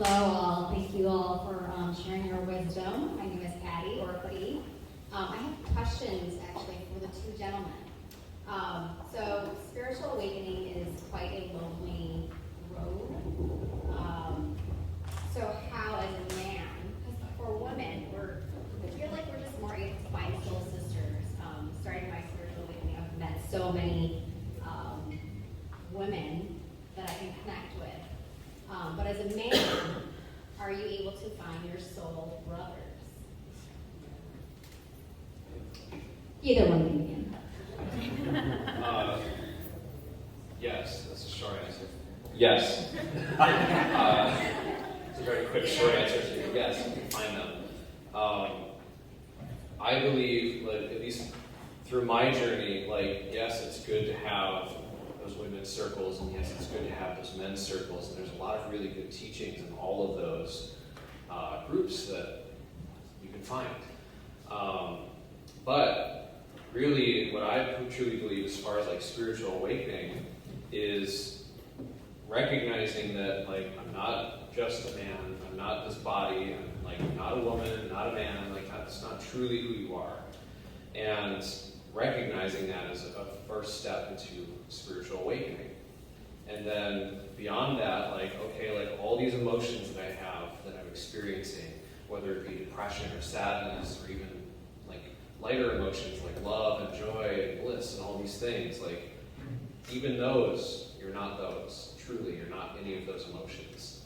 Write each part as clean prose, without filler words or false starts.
Hello all, thank you all for sharing your wisdom. My name is Patty, or Buddy. I have questions actually for the two gentlemen. So spiritual awakening is quite a lonely road. So how as a man, because for women, I feel like we're just more able to find soul sisters. Starting my spiritual awakening, I've met so many women that I can connect with. But as a man, are you able to find your soul brothers? Either one can begin. Yes, that's a short answer. Yes. It's a very quick short answer to yes, you can find them. I believe, like, at least through my journey, like, yes, it's good to have those women's circles, and yes, it's good to have those men's circles, and there's a lot of really good teachings in all of those groups that you can find. But really, what I truly believe as far as like spiritual awakening is recognizing that, like, I'm not just a man, I'm not this body, I'm like not a woman, not a man, like that's not truly who you are. And recognizing that as a first step into spiritual awakening. And then beyond that, like, okay, like all these emotions that I have, that I'm experiencing, whether it be depression or sadness, or even like lighter emotions like love and joy and bliss and all these things, like even those, you're not those. Truly, you're not any of those emotions.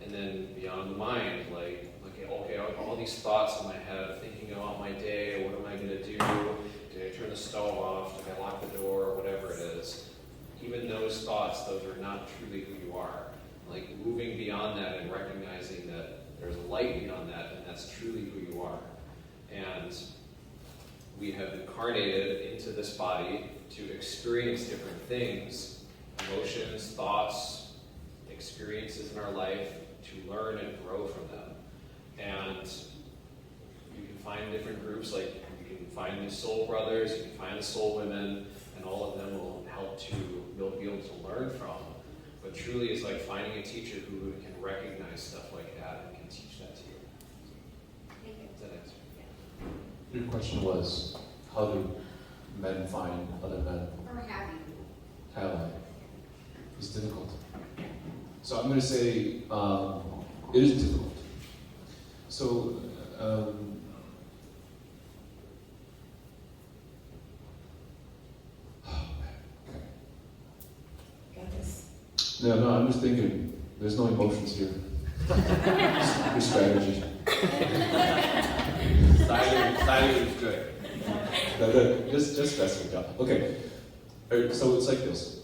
And then beyond the mind, like, okay, all these thoughts in my head, thinking about my day, what am I going to do? Did I turn the stove off? Did I lock the door? Whatever it is. Even those thoughts, those are not truly who you are. Like moving beyond that and recognizing that there's a light beyond that, and that's truly who you are. And we have incarnated into this body to experience different things, emotions, thoughts, experiences in our life, to learn and grow from them. And you can find different groups, like you can find the soul brothers, you can find the soul women, and all of them will help to, you'll be able to learn from. But truly it's like finding a teacher who can recognize stuff like that and can teach that to you. Thank you. Does that answer? Your question was, how do men find other men? Or have you? Have I? It's difficult. So I'm going to say it is difficult. So No, I'm just thinking, there's no emotions here. Just strategy. Silence is good. Just that's the job. Okay, so it's like this.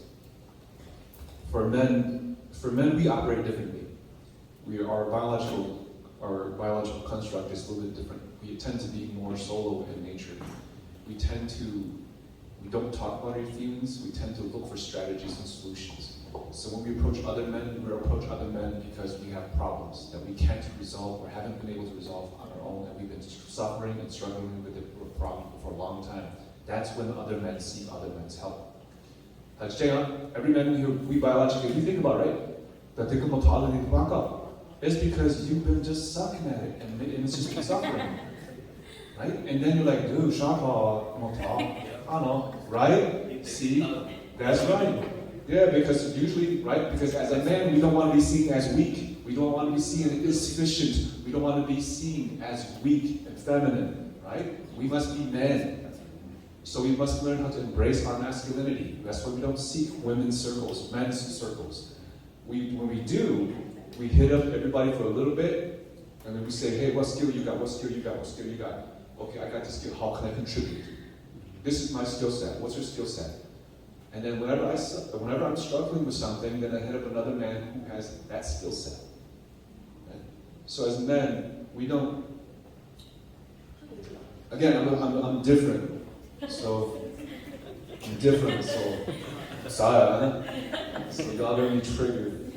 For men, we operate differently. Our biological construct is a little bit different. We tend to be more solo in nature. We don't talk about our feelings. We tend to look for strategies and solutions. So when we approach other men because we have problems that we can't resolve or haven't been able to resolve on our own, and we've been suffering and struggling with the problem for a long time. That's when other men seek other men's help. Every man here, we biologically, if you think about it, right? That they come up. It's because you've been just sucking at it, and it's just been suffering. Right? And then you're like, dude, right? See? That's right. Yeah, because usually, right? Because as a man, we don't want to be seen as weak. We don't want to be seen as insufficient. We don't want to be seen as weak and feminine, right? We must be men. So we must learn how to embrace our masculinity. That's why we don't seek women's circles, men's circles. When we do, we hit up everybody for a little bit, and then we say, hey, what skill you got? What skill you got? What skill you got? Okay, I got this skill. How can I contribute? This is my skill set. What's your skill set? And then whenever I'm struggling with something, then I hit up another man who has that skill set. Right? So as men, we don't. Again, I'm different. So I'm different. So y'all don't be triggered.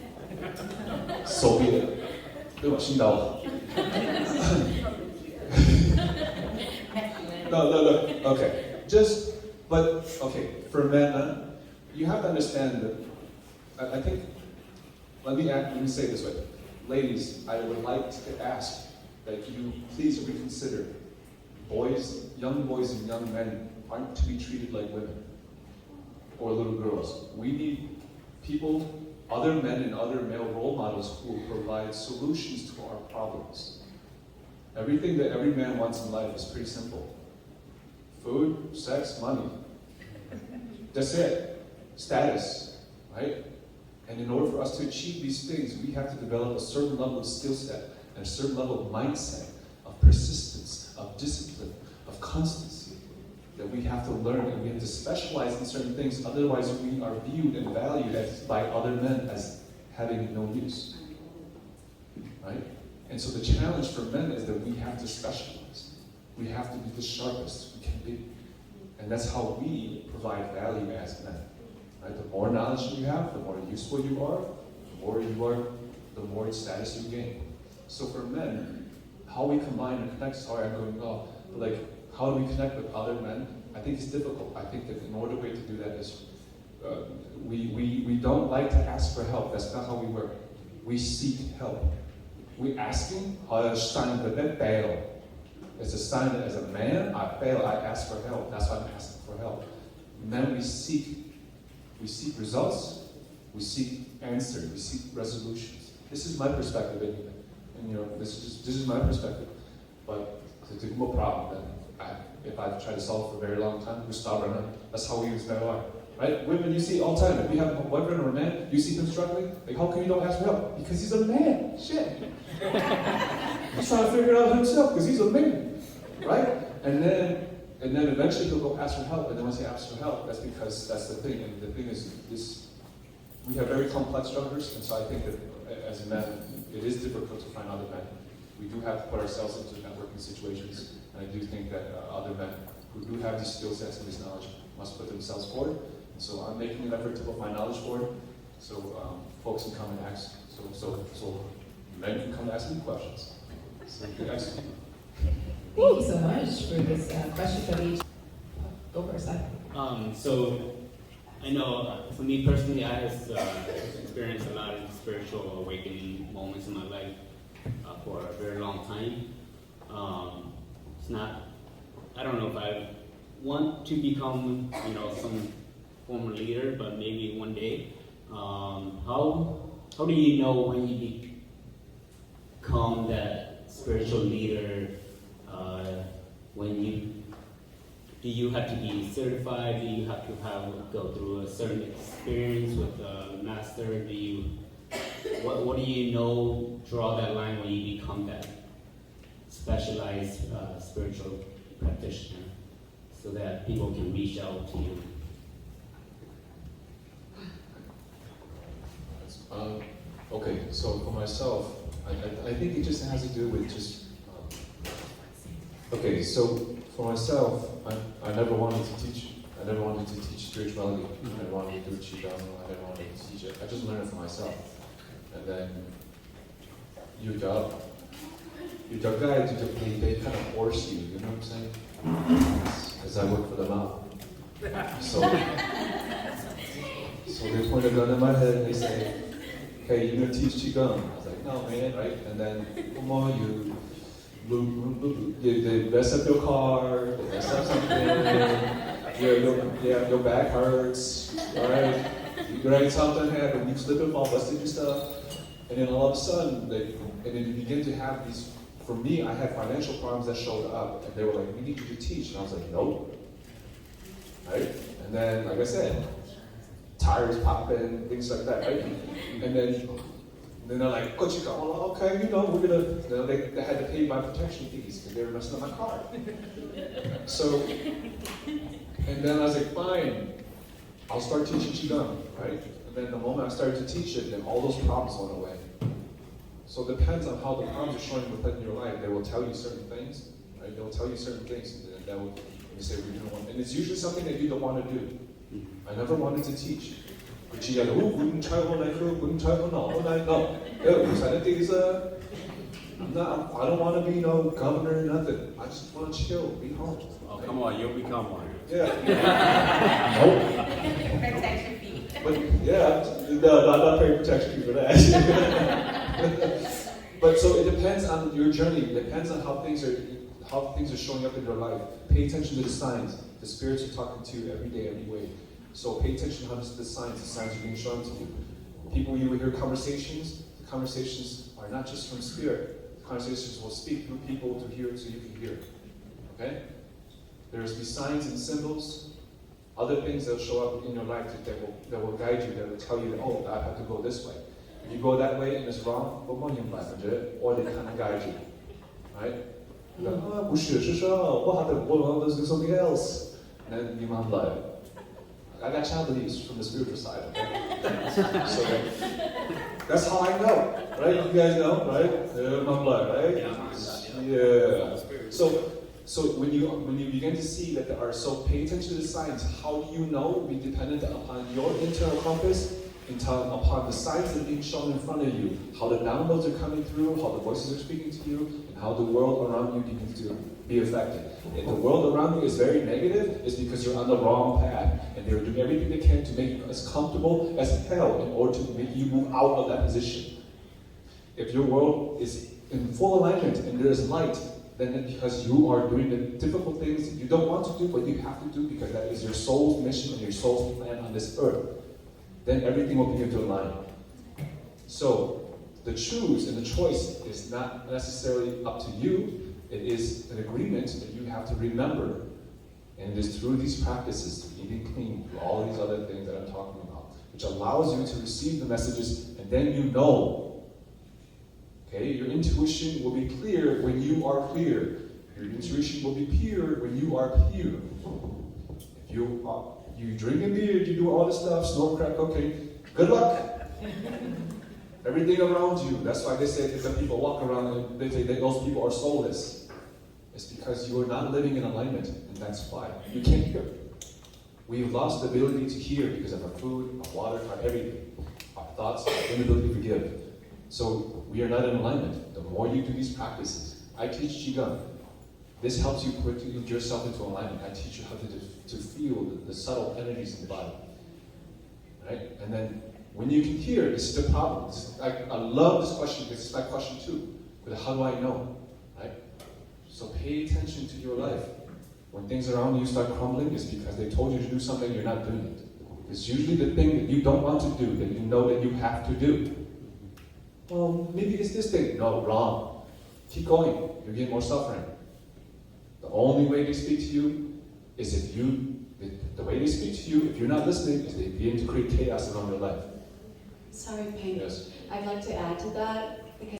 So be it. 对吧？听到了。No. Okay. Okay. For men, you have to understand that. I think. Let me say it this way. ladies, I would like to ask that you please reconsider. Young boys and young men aren't to be treated like women or little girls. We need people, other men and other male role models who will provide solutions to our problems. Everything that every man wants in life is pretty simple. Food, sex, money. That's it. Status, right? And in order for us to achieve these things, we have to develop a certain level of skill set and a certain level of mindset, of persistence, of discipline, of constancy that we have to learn, and we have to specialize in certain things. Otherwise, we are viewed and valued by other men as having no use, right? And so the challenge for men is that we have to specialize. We have to be the sharpest we can be, and that's how we provide value as men. Right? The more knowledge you have, the more useful you are. The more you are, the more status you gain. So for men, how we combine and connect, sorry I'm going off, but like, how do we connect with other men? I think it's difficult. I think that in order way to do that is, we don't like to ask for help. That's not how we work. We seek help. We asking, it's a sign that as a man, I fail, I ask for help. That's why I'm asking for help. Men, we seek results, we seek answers, we seek resolutions. This is my perspective anyway. And this is my perspective. But it's a difficult problem that if I try to solve for a very long time, we're stubborn. That's how we use men are. Right? Women, you see all the time. If we have a boyfriend or a man, you see him struggling, like, how come you don't ask for help? Because he's a man. Shit. He's trying to figure it out himself because he's a man. Right? And then eventually he'll go ask for help, and then once he asks for help, that's because that's the thing. And the thing is, we have very complex structures, and so I think that as men, it is difficult to find other men. We do have to put ourselves into networking situations, and I do think that other men who do have these skill sets and this knowledge must put themselves forward. And so I'm making an effort to put my knowledge forward, so folks can come and ask, so men can come and ask me questions. So you can ask me. Thank you so much for this question from each. Go first. So I know for me personally, I have experienced a lot of spiritual awakening moments in my life for a very long time. It's not, I don't know if I want to become, some former leader, but maybe one day. How do you know when you become that spiritual leader? Do you have to be certified? Do you have to go through a certain experience with the master? What do you know? Draw that line when you become that specialized spiritual practitioner, so that people can reach out to you. Okay, so for myself, I think it just has to do with just. Okay, so for myself, I never wanted to teach. I never wanted to teach spirituality. I never wanted to do qigong. I never wanted to teach it. I just learned it for myself. And then your job guys, they kind of force you. You know what I'm saying? Because I work for them out. So they point a gun in my head and they say, "Hey, you're gonna teach qigong." I was like, "No, man, right?" And then, come on, they mess up your car, they mess up something, your back hurts, alright? You write something happen, you slip and fall, busted your stuff, and then all of a sudden, and then you begin to have these, for me, I had financial problems that showed up, and they were like, "We need you to teach," and I was like, "Nope." Right? And then, like I said, tires popping, things like that, right? And then they're like, "Coach, you go, well, okay, we're gonna," they had to pay my protection fees because they were messing up my car. So, and then I was like, "Fine, I'll start teaching qigong," right? And then the moment I started to teach it, then all those problems went away. So it depends on how the problems are showing within your life. They will tell you certain things, right? They'll tell you certain things, and then that will, you say, "We don't want," and it's usually something that you don't want to do. I never wanted to teach. No. I don't want to be no governor or nothing. I just want to chill, be home. Oh, come on, you'll become one. Yeah. Nope. Protection fee. But yeah, no, I'm not paying protection fee for that. But so it depends on your journey. It depends on how things are showing up in your life. Pay attention to the signs. The spirits are talking to you every day, every way. So pay attention to the signs are being shown to you. People, you will hear conversations. The conversations are not just from spirit. The conversations will speak through people to hear, so you can hear. Okay? There's be signs and symbols, other things that will show up in your life that will guide you, that will tell you that, oh, I have to go this way. If you go that way and it's wrong, or they kind of guide you. Right? Do something else. And then you might lie. I got Chinese from the spiritual side. Okay? So that's how I know, right? You guys know, right? Yeah. So when you begin to see that there are, so pay attention to the signs. How do you know? Will be dependent upon your internal compass, upon the signs that are being shown in front of you, how the downloads are coming through, how the voices are speaking to you, and how the world around you begins to be affected. If the world around you is very negative, it's because you're on the wrong path, and they're doing everything they can to make you as comfortable as hell in order to make you move out of that position. If your world is in full alignment and there is light, then because you are doing the difficult things that you don't want to do, but you have to do because that is your soul's mission and your soul's plan on this earth, then everything will begin to align. So, the choose and the choice is not necessarily up to you. It is an agreement that you have to remember. And it is through these practices, eating clean, through all these other things that I'm talking about, which allows you to receive the messages, and then you know. Okay, your intuition will be clear when you are clear. Your intuition will be pure when you are pure. If you drink a beer, you do all this stuff, smoke crack, cocaine, good luck. Everything around you. That's why they say that some people walk around and they say that those people are soulless. It's because you are not living in alignment, and that's why. You can't hear. We've lost the ability to hear because of our food, our water, our everything. Our thoughts, our inability to forgive. So we are not in alignment. The more you do these practices, I teach Qigong. This helps you put yourself into alignment. I teach you how to feel the subtle energies in the body. Right? And then when you can hear, this is the problem. I love this question because it's my question too. But how do I know? Right? So pay attention to your life. When things around you start crumbling, it's because they told you to do something, you're not doing it. It's usually the thing that you don't want to do, that you know that you have to do. Well, maybe it's this thing. No, wrong. Keep going. You're getting more suffering. The only way they speak to you is the way they speak to you, if you're not listening, is they begin to create chaos around your life. Sorry, Ping. Yes. I'd like to add to that.